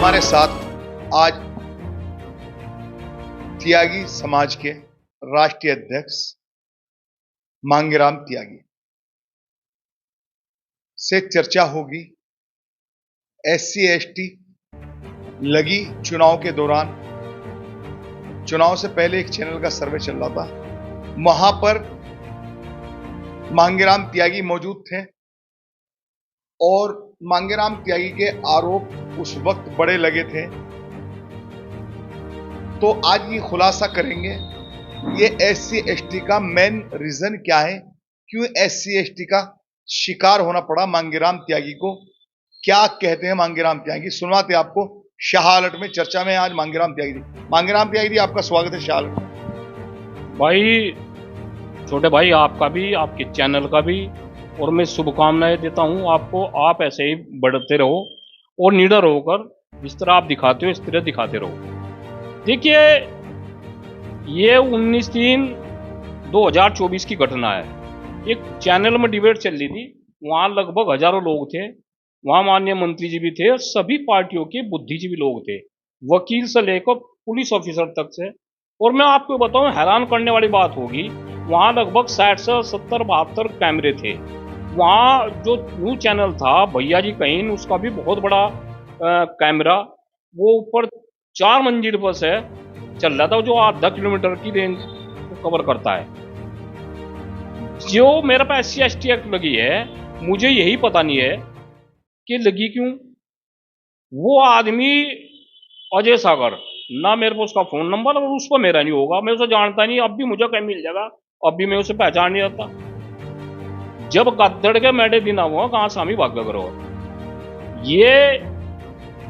हमारे साथ आज त्यागी समाज के राष्ट्रीय अध्यक्ष मांगेराम त्यागी से चर्चा होगी। एससी एसटी लगी चुनाव के दौरान, चुनाव से पहले एक चैनल का सर्वे चल रहा था, वहां पर मांगेराम त्यागी मौजूद थे और मांगेराम त्यागी के आरोप उस वक्त बड़े लगे थे। तो आज ये खुलासा करेंगे ये एससी एसटी का मेन रीजन क्या है, क्यों एससी एसटी का शिकार होना पड़ा मांगेराम त्यागी को, क्या कहते हैं मांगेराम त्यागी। सुनवाते आपको शाहआलट में चर्चा में आज मांगेराम त्यागी जी आपका स्वागत है शाहआलट। भाई छोटे भाई, आपका भी, आपके चैनल का भी, और मैं शुभकामनाएं देता हूं आपको। आप ऐसे ही बढ़ते रहो और निडर होकर जिस तरह आप दिखाते हो इस तरह दिखाते रहो। देखिए, ये 19/3/2024 की घटना है। एक चैनल में डिबेट चल रही थी, वहां लगभग हजारों लोग थे। वहां माननीय मंत्री जी भी थे और सभी पार्टियों के बुद्धिजीवी लोग थे, वकील से लेकर पुलिस ऑफिसर तक से। और मैं आपको बताऊं, हैरान करने वाली बात होगी, वहां लगभग 60 से 70 72 कैमरे थे। वहाँ जो न्यूज चैनल था भैया जी कहीं, उसका भी बहुत बड़ा कैमरा, वो ऊपर 4 मंजिल पर से चल रहा था, जो आधा किलोमीटर की रेंज को कवर करता है। जो मेरे पास SC ST एक्ट लगी है, मुझे यही पता नहीं है कि लगी क्यों। वो आदमी अजय सागर, ना मेरे को उसका फोन नंबर, और उस पर मेरा नहीं होगा, मैं उसे जानता नहीं। अब भी मुझे कहीं मिल जाएगा, अब भी मैं उसे पहचान नहीं रहता। जब गद्दड़ के मेडे दिन हुआ, कहां स्वामी भाग्य करो। ये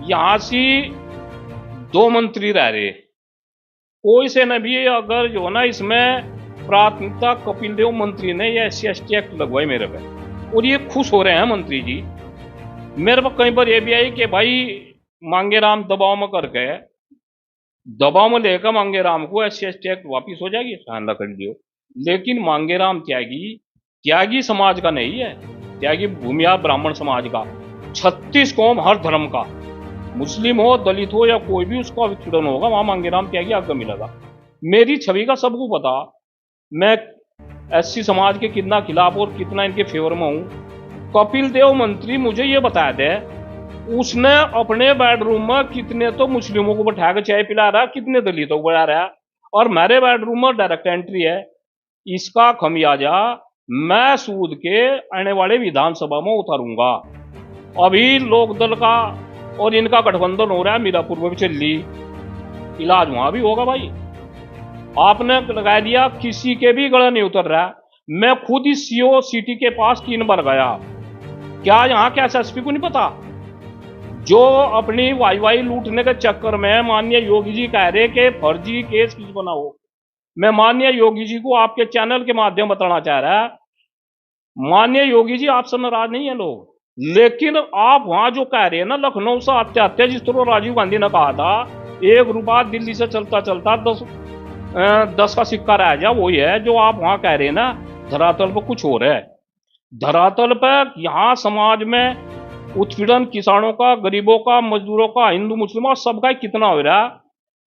यहां से 2 मंत्री रह रहे, कोई से न भी अगर जो ना इसमें प्राथमिकता कपिल देव मंत्री ने ये SC ST एक्ट लगवाए मेरे पे, और ये खुश हो रहे हैं मंत्री जी। मेरे पर कई बार ये भी आई कि भाई मांगेराम दबाव में करके, दबाव में लेकर मांगेराम को SC ST एक्ट वापिस हो जाएगी, फैसला कर लियो। लेकिन मांगेराम त्यागी समाज का नहीं है, त्यागी भूमिहार ब्राह्मण समाज का, 36 कौम, हर धर्म का, मुस्लिम हो, दलित हो या कोई भी, उसका विचुड़न होगा, वहां मांगेराम त्यागी आगे मिलेगा। मेरी छवि का सबको पता, मैं SC समाज के कितना खिलाफ और कितना इनके फेवर में हूं। कपिल देव मंत्री मुझे ये बताया दे, उसने अपने बेडरूम में कितने तो मुस्लिमों को बैठा कर चाय पिला रहा, कितने दलितों को बुला रहा, और मेरे बेडरूम में डायरेक्ट एंट्री है। इसका खमियाजा मैं सूद के आने वाले विधानसभा में उतारूंगा। अभी लोकदल का और इनका गठबंधन हो रहा है, मीरापुर में भी चल रही, इलाज वहां भी होगा। भाई आपने लगा दिया, किसी के भी गला नहीं उतर रहा। मैं खुद इस CO सिटी के पास 3 बार गया। क्या यहाँ के SSP को नहीं पता, जो अपनी वाई लूटने के चक्कर में माननीय योगी जी कह रहे कि फर्जी केस किस बनाओ। मैं माननीय योगी जी को आपके चैनल के माध्यम बताना चाह रहा है, माननीय योगी जी आपसे नाराज नहीं है लोग, लेकिन आप वहां जो कह रहे हैं ना, लखनऊ से आते आते, जिस तरह राजीव गांधी ने कहा था 1 रुपया दिल्ली से चलता चलता 10 का सिक्का रह जा, वही है जो आप वहां कह रहे हैं ना। धरातल पर कुछ हो रहा है। धरातल पर यहाँ समाज में उत्पीड़न किसानों का, गरीबों का, मजदूरों का, हिंदू मुस्लिमों सबका कितना हो रहा है।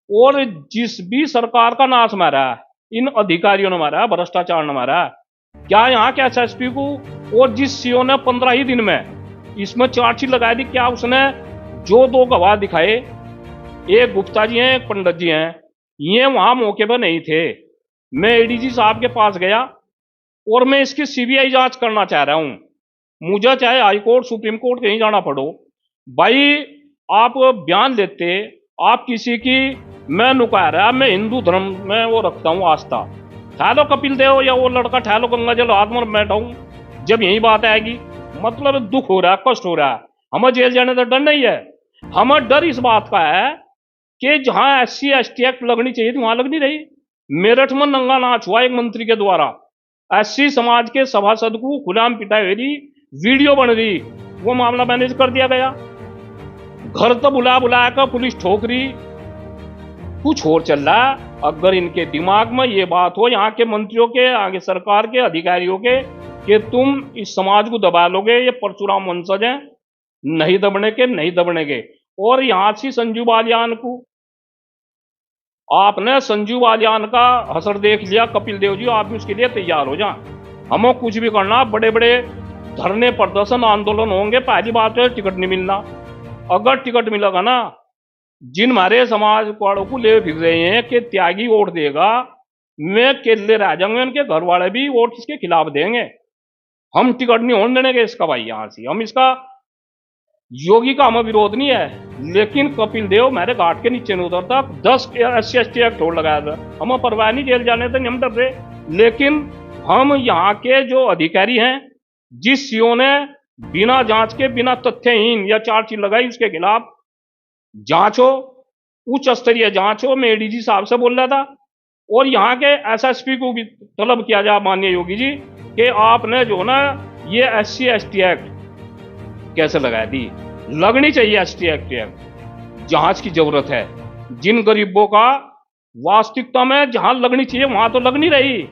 और जिस भी सरकार का नाश मारा है, इन अधिकारियों ने मारा है, भ्रष्टाचार ने मारा है। क्या यहाँ के SSP को, और जिस CO ने 15 ही दिन में इसमें चार्जशीट लगाई थी, क्या उसने जो 2 गवाह दिखाए, एक गुप्ता जी हैं, एक पंडित जी हैं, ये वहां मौके पर नहीं थे। मैं ADG साहब के पास गया और मैं इसकी CBI जांच करना चाह रहा हूं। मुझे चाहे हाई कोर्ट, सुप्रीम कोर्ट कहीं जाना पड़ो। भाई आप बयान लेते, आप किसी की, मैं नुका रहा, मैं हिंदू धर्म में वो रखता हूं आस्था, ठहलो कपिल देव या वो लड़का ठहलो गंगा जल हाथ में बैठा हूं। जब यही बात आएगी, मतलब दुख हो रहा है, कष्ट हो रहा है, हमें जेल जाने का डर नहीं है। हमें डर इस बात का है कि जहां SC ST एक्ट लगनी चाहिए थी वहां लग नहीं रही। मेरठ में नंगा नाच हुआ एक मंत्री के द्वारा, SC समाज के सभासद को खुलेआम पिटाई हुई थी, वीडियो बन रही, वो मामला मैनेज कर दिया गया। घर तो बुला कर पुलिस ठोक रही, कुछ और चल रहा है। अगर इनके दिमाग में ये बात हो, यहाँ के मंत्रियों के, आगे सरकार के अधिकारियों के, कि तुम इस समाज को दबा लोगे, ये परशुराम वंशज हैं, नहीं दबने के, नहीं दबने के। और यहां से संजू बालियान को, आपने संजू बालियान का हसर देख लिया। कपिल देव जी, आप भी उसके लिए तैयार हो जाए। हमें कुछ भी करना, बड़े बड़े धरने प्रदर्शन आंदोलन होंगे। पहली बात है टिकट नहीं मिलना। अगर टिकट मिलेगा ना, जिन हमारे समाज वालों को ले फिर रहे हैं कि त्यागी वोट देगा, मैं केले रह जाऊंगे, उनके घर वाले भी वोट इसके खिलाफ देंगे। हम टिकट नहीं होने देंगे इसका भाई। यहां से हम इसका, योगी का हमें विरोध नहीं है, लेकिन कपिल देव मेरे घाट के नीचे नहीं उतरता। 10 SC/ST एक्ट और लगाया था, हमें परवाह नहीं, जेल जाने से हम डर रहे। लेकिन हम यहाँ के जो अधिकारी हैं, जिस सीओ ने बिना जांच के, बिना तथ्यहीन या चार्जशीट लगाई, उसके खिलाफ जांच हो, उच्च स्तरीय जांच हो। मैं ADG साहब से बोल रहा था, और यहाँ के SSP को भी तलब किया जाए माननीय योगी जी कि आपने जो ना ये SC/ST एक्ट कैसे लगा दी। लगनी चाहिए ST/ST एक्ट, जांच की जरूरत है। जिन गरीबों का वास्तविकता में जहां लगनी चाहिए वहां तो लग नहीं रही,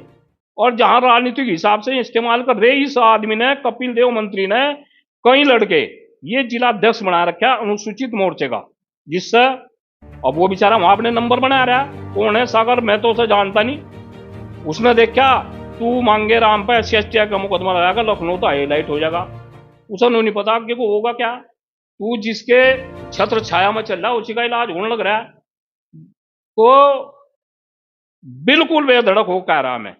और जहां राजनीतिक हिसाब से इस्तेमाल कर रहे इस आदमी ने, कपिल देव मंत्री ने, कई लड़के ये जिला अध्यक्ष बना रखा अनुसूचित मोर्चे का, जिससे अब वो बेचारा वहां अपने नंबर बना रहा है। कौन है सागर, मैं तो उसे जानता नहीं। उसने देखा तू मांगे राम पे SC/ST का मुकदमा लगाएगा, लखनऊ तो हाईलाइट हो जाएगा। उसे नहीं पता कि को होगा क्या। तू जिसके छत्र छाया में चल रहा है उसी का इलाज होने लग रहा है। तो बिल्कुल बेधड़क हो कह रहा मैं,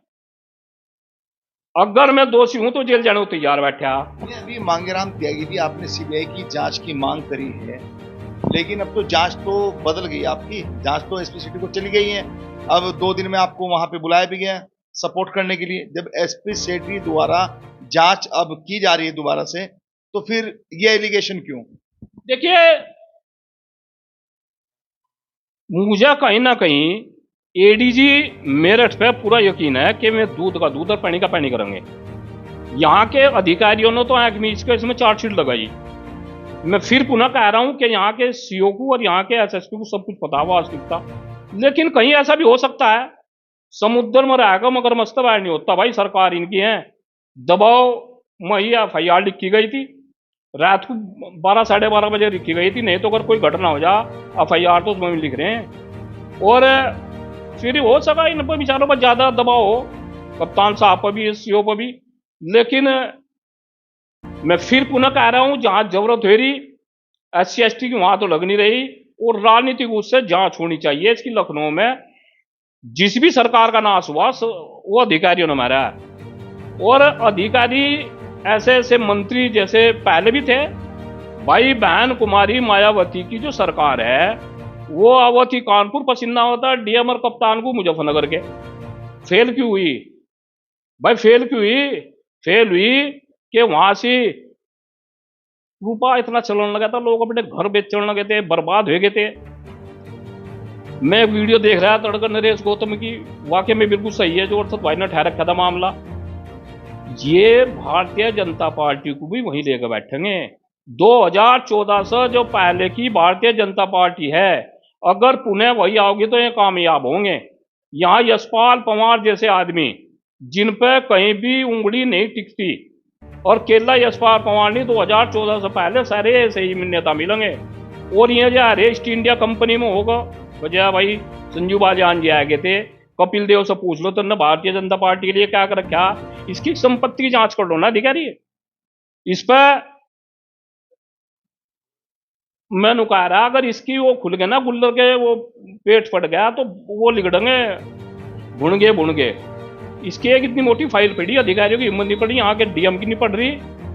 अगर मैं दोषी हूं तो जेल जाने को तैयार बैठा। अभी मांगेराम त्यागी जी, आपने CBI की जांच की मांग करी है, लेकिन अब तो जांच तो बदल गई। आपकी जांच तो SP सिटी को चली गई है। अब 2 दिन में आपको वहां पे बुलाया भी गया सपोर्ट करने के लिए। जब SP सिटी द्वारा जांच अब की जा रही है दोबारा से, तो फिर ये एलिगेशन क्यों? देखिए, मुझे कहीं ना कहीं ADG मेरठ पे पूरा यकीन है कि मैं दूध का दूध और पानी का पानी करेंगे। यहाँ के अधिकारियों ने तो आंख मीच के इसमें चार्जशीट लगाई। मैं फिर पुनः कह रहा हूं कि यहाँ के CO को और यहाँ के SSP को सब कुछ पता हुआ वास्तविकता। लेकिन कहीं ऐसा भी हो सकता है, समुद्र में रहेगा मगर मस्त बाहर नहीं होता भाई। सरकार इनकी है, दबाव में ही FIR लिखी गई थी, रात को 12 साढ़े 12 बजे लिखी गई थी। नहीं तो अगर कोई घटना हो जा, FIR तो उसमें लिख रहे हैं। और फिर हो सका इन पर बेचारों पर ज्यादा दबाव हो, कप्तान साहब पर भी, CO पर भी। लेकिन मैं फिर पुनः कह रहा हूं, जहां जरूरत हो रही SC/ST की वहां तो लग नहीं रही, और राजनीतिक उससे जांच होनी चाहिए इसकी। लखनऊ में जिस भी सरकार का नाश हुआ वो अधिकारियों ने मारा है। और अधिकारी ऐसे ऐसे मंत्री जैसे पहले भी थे भाई। बहन कुमारी मायावती की जो सरकार है, वो अवधि कानपुर पसीना होता, DM और कप्तान को मुजफ्फरनगर के। फेल क्यों हुई भाई? फेल क्यों हुई? फेल हुई कि वहां से रुपया इतना चलने लगा था, लोग अपने घर बेचने लगे थे, बर्बाद हो गए थे। मैं वीडियो देख रहा था तड़कर नरेश गौतम की, वाकई में बिल्कुल सही है जो अरशद भाई ने ठहर रखा था मामला। ये भारतीय जनता पार्टी को भी वहीं लेकर बैठेंगे। 2014 से जो पहले की भारतीय जनता पार्टी है, अगर पुनः वही आओगी तो ये कामयाब होंगे। यहाँ यशपाल पवार जैसे आदमी जिन पर कहीं भी उंगली नहीं टिकती, और केरला यशपाल पवार ने 2014 से पहले सारे ऐसे ही नेता मिलेंगे। और ये जो ईस्ट इंडिया कंपनी में होगा, वजह भाई संजू बालियान जी आ गए थे। कपिल देव से पूछ लो तो न भारतीय जनता पार्टी के लिए क्या कर रखा, इसकी संपत्ति की जांच कर लो ना अधिकारी। इस पर मैं कह रहा, अगर इसकी वो खुल गए ना गुल्लर के, वो पेट फट गया तो वो लिगड़ेंगे भुन गए। इसकी एक इतनी मोटी फाइल पड़ी, अधिकारियों की हिम्मत नहीं पड़ी, यहाँ के DM की नहीं पड़ रही,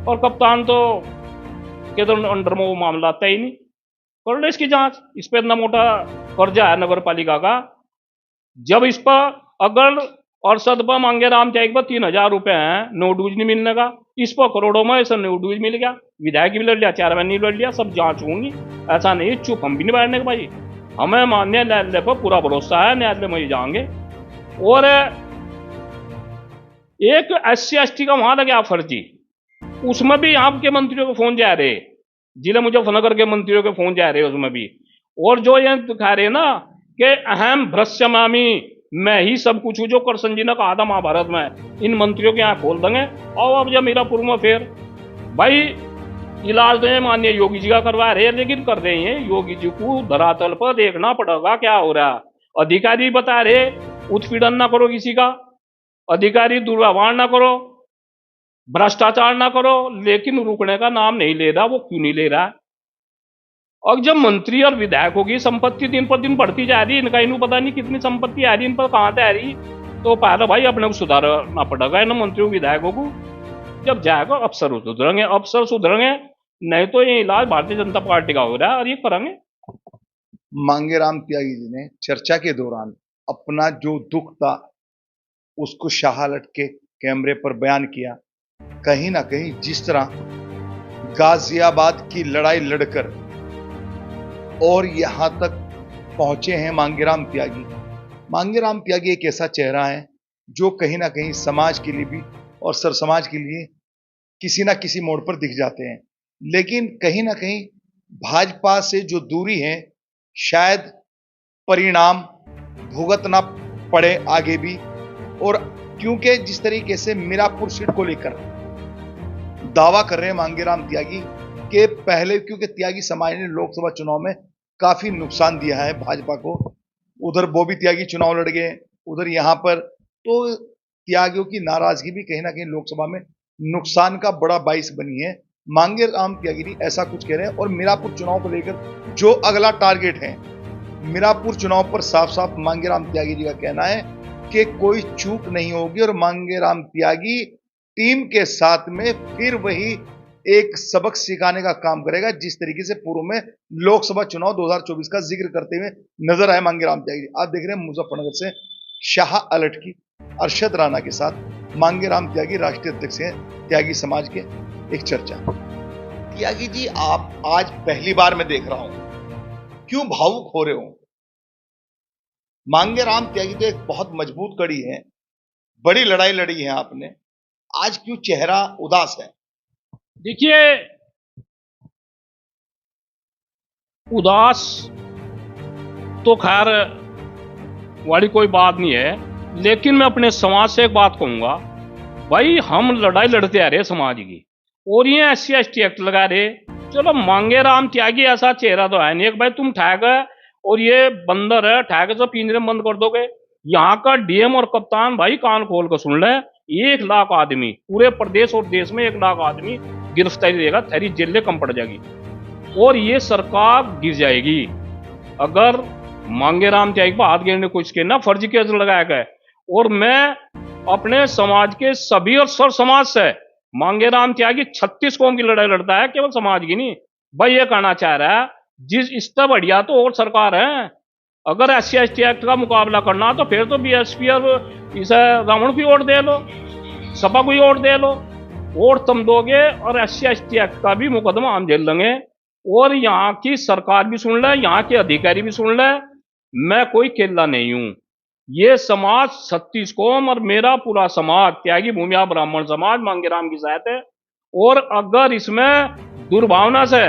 और कप्तान तो के तो अंडर में वो मामला आता ही नहीं। कर लो इसकी जांच। इस पर इतना मोटा कर्जा है नगर पालिका का। जब इस पर अगर अरशद पर मांगे राम त्यागी पर 3000 रुपए हैं, नो ड्यूज नहीं मिलने का, इस पर करोड़ों में ऐसा नो ड्यूज मिल गया। विधायक भी लड़ लिया, चेयरमैन नहीं लड़ लिया, सब जांच होंगी। ऐसा नहीं चुप हम भी नहीं बैठने का भाई। हमें माननीय न्यायालय पर पूरा भरोसा है, न्यायालय में ही जाएंगे। और एक SC/ST का वहां लगा फर्जी, उसमें भी आपके मंत्रियों के फोन जा रहे, जिला मुजफ्फरनगर के मंत्रियों के फोन जा रहे उसमें भी। और जो ये दिखा रहे ना कि अहम भ्रष्यमामी मैं ही सब कुछ हूं, जो करसन जी ने कहा था महाभारत में, इन मंत्रियों के यहाँ खोल देंगे। और अब जब मीरापुर में फिर भाई इलाज तो ये माननीय योगी जी का करवा रहे हैं, लेकिन कर रहे हैं योगी जी को धरातल पर देखना पड़ेगा क्या हो रहा है। अधिकारी बता रहे उत्पीड़न ना करो किसी का, अधिकारी दुर्व्यवहार ना करो, भ्रष्टाचार ना करो, लेकिन रुकने का नाम नहीं ले रहा। वो क्यों नहीं ले रहा है? और जब मंत्री और विधायकों की संपत्ति दिन पर दिन बढ़ती जा रही है, इनका इन्हें पता नहीं कितनी संपत्ति आ रही है, इन पर कहाँ से आ रही, तो पहले भाई अपने को सुधारना पड़ेगा इन मंत्रियों विधायकों को। जब जाएगा अफसर सुधरेंगे, नहीं तो ये इलाज भारतीय जनता पार्टी का हो रहा है और ये करेंगे। मांगेराम त्यागी जी ने चर्चा के दौरान अपना जो दुख था उसको शाहलट के कैमरे पर बयान किया। कहीं ना कहीं जिस तरह गाजियाबाद की लड़ाई लड़कर और यहां तक पहुंचे हैं मांगेराम त्यागी। मांगेराम त्यागी एक ऐसा चेहरा है जो कहीं ना कहीं समाज के लिए भी और सर समाज के लिए किसी ना किसी मोड़ पर दिख जाते हैं, लेकिन कहीं ना कहीं भाजपा से जो दूरी है शायद परिणाम भुगतना पड़े आगे भी। और क्योंकि जिस तरीके से मीरापुर सीट को लेकर दावा कर रहे हैं मांगेराम त्यागी के पहले, क्योंकि त्यागी समाज ने लोकसभा चुनाव में काफी नुकसान दिया है भाजपा को, उधर बॉबी त्यागी चुनाव लड़ गए, उधर यहां पर, तो त्यागियों की नाराजगी भी कहीं ना कहीं लोकसभा में नुकसान का बड़ा बाइस बनी है। मांगेराम त्यागी जी ऐसा कुछ कह रहे हैं और मीरापुर चुनाव को लेकर जो अगला टारगेट है मीरापुर चुनाव पर साफ साफ मांगेराम त्यागी जी का कहना है कि कोई चूक नहीं होगी और मांगेराम त्यागी टीम के साथ में फिर वही एक सबक सिखाने का काम करेगा, जिस तरीके से पूर्व में लोकसभा चुनाव 2024 का जिक्र करते हुए नजर आए मांगेराम त्यागी। आप देख रहे हैं मुजफ्फरनगर से शाह अलर्ट की अरशद राणा के साथ मांगेराम त्यागी राष्ट्रीय अध्यक्ष हैं त्यागी समाज के, एक चर्चा। त्यागी जी, आप आज पहली बार मैं देख रहा हूं, क्यों भावुक हो रहे हो? मांगेराम त्यागी तो एक बहुत मजबूत कड़ी है, बड़ी लड़ाई लड़ी है आपने, आज क्यों चेहरा उदास है? देखिए, उदास तो खैर वाली कोई बात नहीं है, लेकिन मैं अपने समाज से एक बात कहूंगा, भाई हम लड़ाई लड़ते आ रहे समाज की, और ये SC/ST एक्ट लगा रहे। चलो मांगेराम त्यागी ऐसा चेहरा तो है नहीं एक भाई तुम ठैग है और ये बंदर है, ठैग तो पिंजरे में बंद कर दोगे। यहाँ का DM और कप्तान भाई कान खोल कर सुन ले, 1 लाख आदमी पूरे प्रदेश और देश में 1 लाख आदमी गिरफ्तारी देगा, तेरी जेल कम पड़ जाएगी और ये सरकार गिर जाएगी अगर मांगेराम त्यागी पर हाथ गिरने को इसके ना फर्जी केस लगाया गया। और मैं अपने समाज के सभी और सर समाज से, मांगेराम त्यागी 36 कौम की लड़ाई लड़ता है, केवल समाज की नहीं भाई। ये कहना चाह रहा है जिस इससे बढ़िया तो और सरकार है, अगर SC/ST एक्ट का मुकाबला करना तो फिर तो BSP और इसे रावण की वोट दे लो, सपा को वोट दे लो, वोट तुम दोगे और SC/ST एक्ट का भी मुकदमा हम झेल लेंगे। और यहाँ की सरकार भी सुन ले, यहाँ के अधिकारी भी सुन ले, मैं कोई केला नहीं हूं। ये समाज 36 कौम और मेरा पूरा समाज त्यागी भूमिया ब्राह्मण समाज मांगेराम की साथ है। और अगर इसमें दुर्भावना से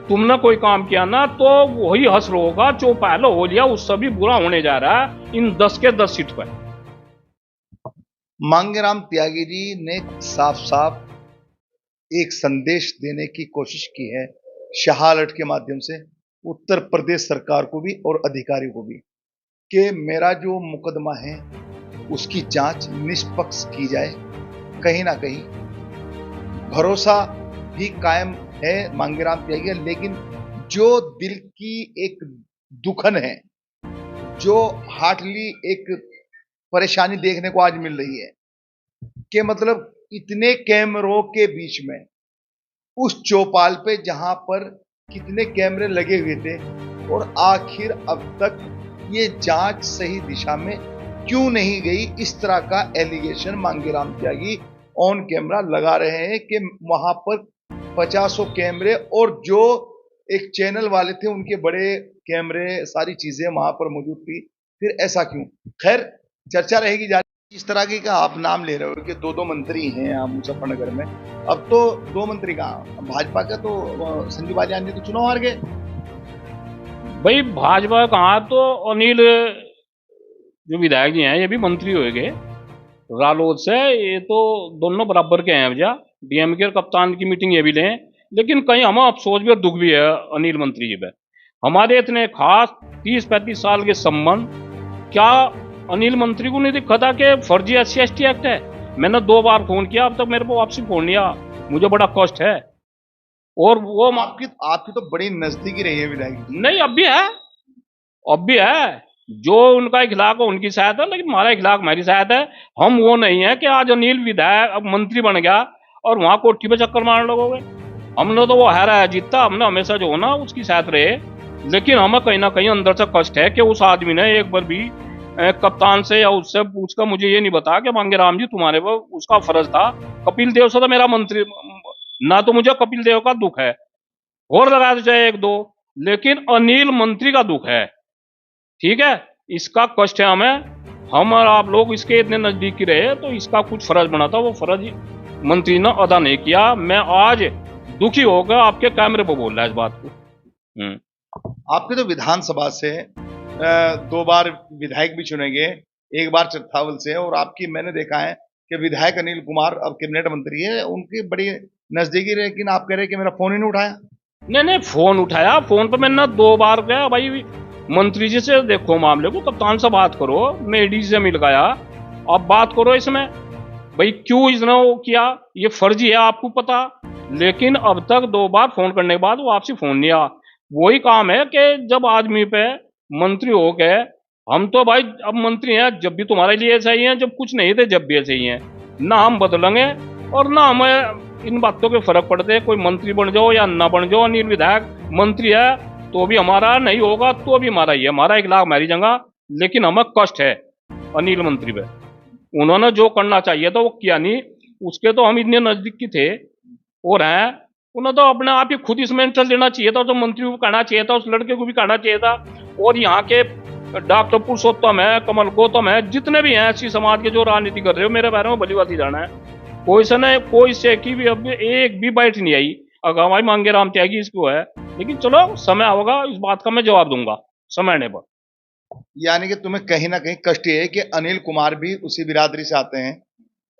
तुमने कोई काम किया ना तो वही हश्र होगा जो पहले हो लिया, उससे भी बुरा होने जा रहा है इन 10 के 10 सीट पर। मांगेराम त्यागी जी ने साफ साफ एक संदेश देने की कोशिश की है शाह अलर्ट के माध्यम से उत्तर प्रदेश सरकार को भी और अधिकारियों को भी, कि मेरा जो मुकदमा है उसकी जांच निष्पक्ष की जाए। कहीं ना कहीं भरोसा भी कायम है मांगेराम त्यागी, लेकिन जो दिल की एक दुखन है, जो हार्टली एक परेशानी देखने को आज मिल रही है कि मतलब इतने कैमरों के बीच में उस चौपाल पे जहां पर कितने कैमरे लगे हुए थे और आखिर अब तक ये जांच सही दिशा में क्यों नहीं गई, इस तरह का allegation Mangeram Tyagi on camera लगा रहे हैं कि वहां पर 50 कैमरे और जो एक चैनल वाले थे उनके बड़े कैमरे, सारी चीजें वहां पर मौजूद थी, फिर ऐसा क्यों? खैर चर्चा रहेगी जारी। इस तरह की का आप नाम ले रहे हो कि 2 मंत्री हैं यहाँ मुजफ्फरनगर में, अब तो 2 मंत्री कहाँ, भाजपा का तो संजीव बालियान जी तो चुनाव हार गए भाई। भाजपा कहाँ, तो अनिल जो विधायक जी हैं ये भी मंत्री हो गए रालोद से, ये तो दोनों बराबर के हैं भैया। डीएमके और कप्तान की मीटिंग ये भी लें, लेकिन कहीं हमें अफसोस भी और दुख भी है अनिल मंत्री जी पे। हमारे इतने खास 30-35 साल के संबंध, क्या अनिल मंत्री को नहीं दिखा था कि फर्जी SC/ST एक्ट है? मैंने 2 बार फोन किया, अब तक मेरे को वापसी फोन नहीं आया। मुझे बड़ा कष्ट है। और वो आपकी आपकी तो बड़ी नजदीकी रही है विधायक जी। नहीं, अब भी है, अब भी है। जो उनका इखलाक हो उनकी शायद है, लेकिन हमारा इखलाक हमारी शायद है। हम वो नहीं है कि आज अनिल विधायक अब मंत्री बन गया और वहां कोठी पे चक्कर मारने लगोगे। हमने तो वो हारा है जीता, हमने हमेशा जो हो ना उसकी साथ रहे। लेकिन हमें कहीं ना कहीं अंदर से कष्ट है कि उस आदमी ने एक बार भी कप्तान से या उससे पूछकर मुझे ये नहीं बताया कि मांगेराम जी तुम्हारे पर उसका फर्ज था। कपिल देव से तो मेरा मंत्री ना, तो मुझे कपिल देव का दुख है और लगा दो चाहे 1-2, लेकिन अनिल मंत्री का दुख है। ठीक है, इसका कष्ट है हमें। हम और आप लोग इसके इतने नजदीक ही रहे, तो इसका कुछ फर्ज बना था, वो फर्ज मंत्री ने अदा नहीं किया। मैं आज दुखी होकर आपके कैमरे पर बोल रहा है इस बात को। आपके तो विधानसभा से 2 बार विधायक भी चुने गए, 1 बार चरथावल से, और आपकी मैंने देखा है कि विधायक अनिल कुमार अब कैबिनेट मंत्री है, उनकी बड़ी नजदीकी रहे, लेकिन आप कह रहे हैं कि मेरा फोन ही नहीं उठाया। नहीं, फोन उठाया, फोन पर मैंने 2 बार गया भाई मंत्री जी से, देखो मामले को, कप्तान से बात करो, मैं AD से मिल गया, अब बात करो इसमें भाई क्यों इसने वो किया, ये फर्जी है आपको पता। लेकिन अब तक 2 बार फोन करने के बाद वो आपसे फोन नहीं आया। वही काम है कि जब आदमी पे मंत्री हो गए, हम तो भाई अब मंत्री हैं, जब भी तुम्हारे लिए ऐसा ही है, जब कुछ नहीं थे जब भी ऐसे ही हैं। ना हम बदलेंगे और ना हमें इन बातों के फर्क पड़ते, कोई मंत्री बन जाओ या ना बन जाओ। अनिल विधायक मंत्री है तो भी हमारा, नहीं होगा तो भी हमारा ही है, हमारा इखलाक हमारी जगह। लेकिन हमें कष्ट है अनिल मंत्री पे, उन्होंने जो करना चाहिए था वो किया नहीं। उसके तो हम इतने नजदीक की थे और हैं, उन्हें तो अपने आप ही खुद इसमें इंटरेस्ट लेना चाहिए था, तो मंत्री को कहना चाहिए था, उस लड़के को भी कहना चाहिए था। और यहाँ के डॉक्टर पुरुषोत्तम है, कमल गौतम है, जितने भी हैं ऐसी समाज के जो राजनीति कर रहे हो, मेरे बारे में भली बात ही जाना है। कोई से न कोई से की भी अब एक भी बाइट नहीं आई। अगर हमारी मांगेराम त्यागी इसको है, लेकिन चलो समय होगा, इस बात का मैं जवाब दूंगा समय आने पर। यानी कि तुम्हें कहीं ना कहीं कष्ट ये है कि अनिल कुमार भी उसी बिरादरी से आते हैं,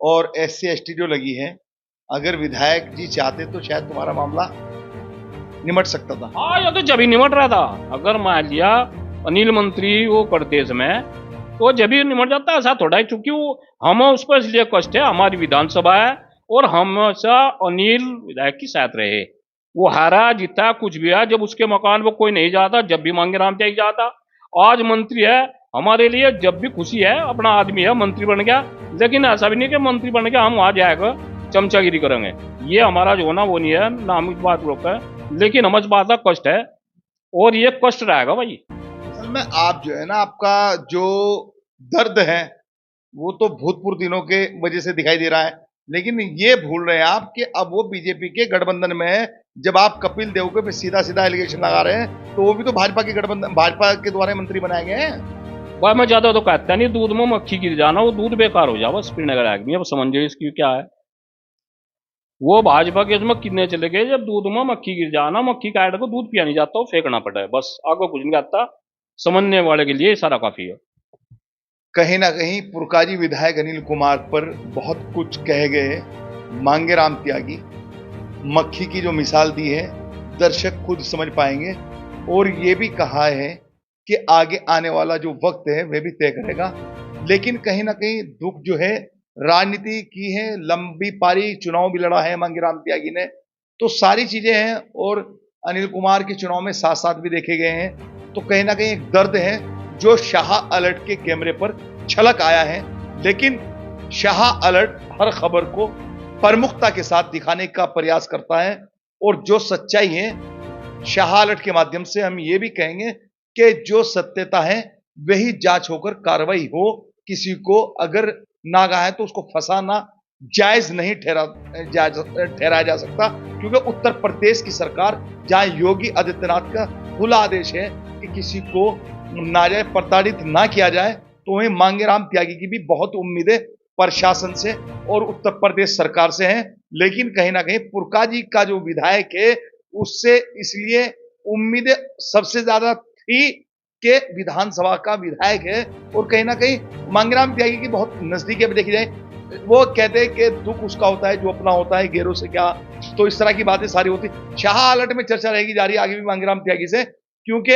और SC/ST जो लगी है, अगर विधायक जी चाहते तो शायद तुम्हारा मामला निमट सकता था। हाँ, ये तो जब ही निमट रहा था। अगर मान लिया अनिल मंत्री वो करते समय तो जब ही निमट जाता है, ऐसा थोड़ा है, क्योंकि हम उस पर इसलिए कष्ट है, हमारी विधानसभा है और हमेशा अनिल विधायक की साथ रहे। वो हारा जीता कुछ भी है, जब उसके मकान पर कोई नहीं जाता, जब भी मांगेराम त्यागी जाता। आज मंत्री है, हमारे लिए जब भी खुशी है, अपना आदमी है, मंत्री बन गया। लेकिन ऐसा भी नहीं कि मंत्री बन गया हम वहां जाएगा चमचागिरी करेंगे, ये हमारा जो होना वो नहीं है ना, हम इस बात रोक है। लेकिन हम इस बात का कष्ट है और ये कष्ट रहेगा भाई। असल में आप जो है ना, आपका जो दर्द है वो तो भूतपूर्व दिनों के वजह से दिखाई दे रहा है, लेकिन ये भूल रहे हैं आप कि अब वो बीजेपी के गठबंधन में है। जब आप कपिल देव पे सीधा सीधा एलिगेशन लगा रहे हैं, तो वो भी तो भाजपा के गठबंधन, भाजपा के द्वारा मंत्री बनाए गए हैं। भाई मैं ज्यादा तो कहता नहीं, दूध में मक्खी गिर जाना, वो दूध बेकार हो जाए बस श्रीनगर आदमी। अब समझो इसकी क्या है, वो भाजपा के उसमें कितने चले गए, जब दूध में मक्खी गिर जाना, मक्खी काट को दूध पिया नहीं जाता, वो फेंकना पड़ा है बस, आगे कुछ नहीं आता। समझने वाले के लिए सारा काफी है। कहीं ना कहीं पुरकाजी विधायक अनिल कुमार पर बहुत कुछ कहे गए। मांगेराम त्यागी मक्खी की जो मिसाल दी है, दर्शक खुद समझ पाएंगे। और ये भी कहा है कि आगे आने वाला जो वक्त है वह भी तय करेगा। लेकिन कहीं ना कहीं दुख जो है, राजनीति की है, लंबी पारी, चुनाव भी लड़ा है मांगेराम त्यागी ने, तो सारी चीजें हैं। और अनिल कुमार के चुनाव में साथ साथ भी देखे गए हैं, तो कहीं ना कहीं एक दर्द है जो शाह अलर्ट के कैमरे पर छलक आया है। लेकिन शाह अलर्ट हर खबर को प्रमुखता के साथ दिखाने का प्रयास करता है, और जो सच्चाई है शाह अलर्ट के माध्यम से हम ये भी कहेंगे कि जो सत्यता है वही जांच होकर कार्रवाई हो। किसी को अगर नागा है तो उसको फंसाना जायज नहीं ठहराया जा सकता, क्योंकि उत्तर प्रदेश की सरकार, जहां योगी आदित्यनाथ का खुला आदेश है कि किसी को नाजायज प्रताड़ित ना किया जाए, तो वहीं मांगेराम त्यागी की भी बहुत उम्मीदें प्रशासन से और उत्तर प्रदेश सरकार से हैं। लेकिन कहीं ना कहीं पुरकाजी का जो विधायक है, उससे इसलिए उम्मीदें सबसे ज्यादा थी कि विधानसभा का विधायक है, और कहीं ना कहीं मांगेराम त्यागी की बहुत नजदीकी अब देखी जाए वो कहते हैं कि दुख उसका होता है जो अपना होता है, गैरों से क्या। तो इस तरह की बातें सारी होती। शाह अलर्ट में चर्चा रहेगी जारी आगे भी मांगेराम त्यागी से, क्योंकि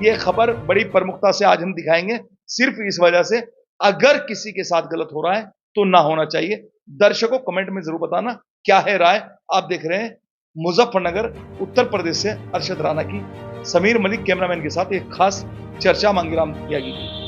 ये खबर बड़ी प्रमुखता से आज हम दिखाएंगे, सिर्फ इस वजह से अगर किसी के साथ गलत हो रहा है तो ना होना चाहिए। दर्शकों कमेंट में जरूर बताना क्या है राय। आप देख रहे हैं मुजफ्फरनगर उत्तर प्रदेश से अरशद राणा की समीर मलिक कैमरामैन के साथ एक खास चर्चा मांगेराम त्यागी की।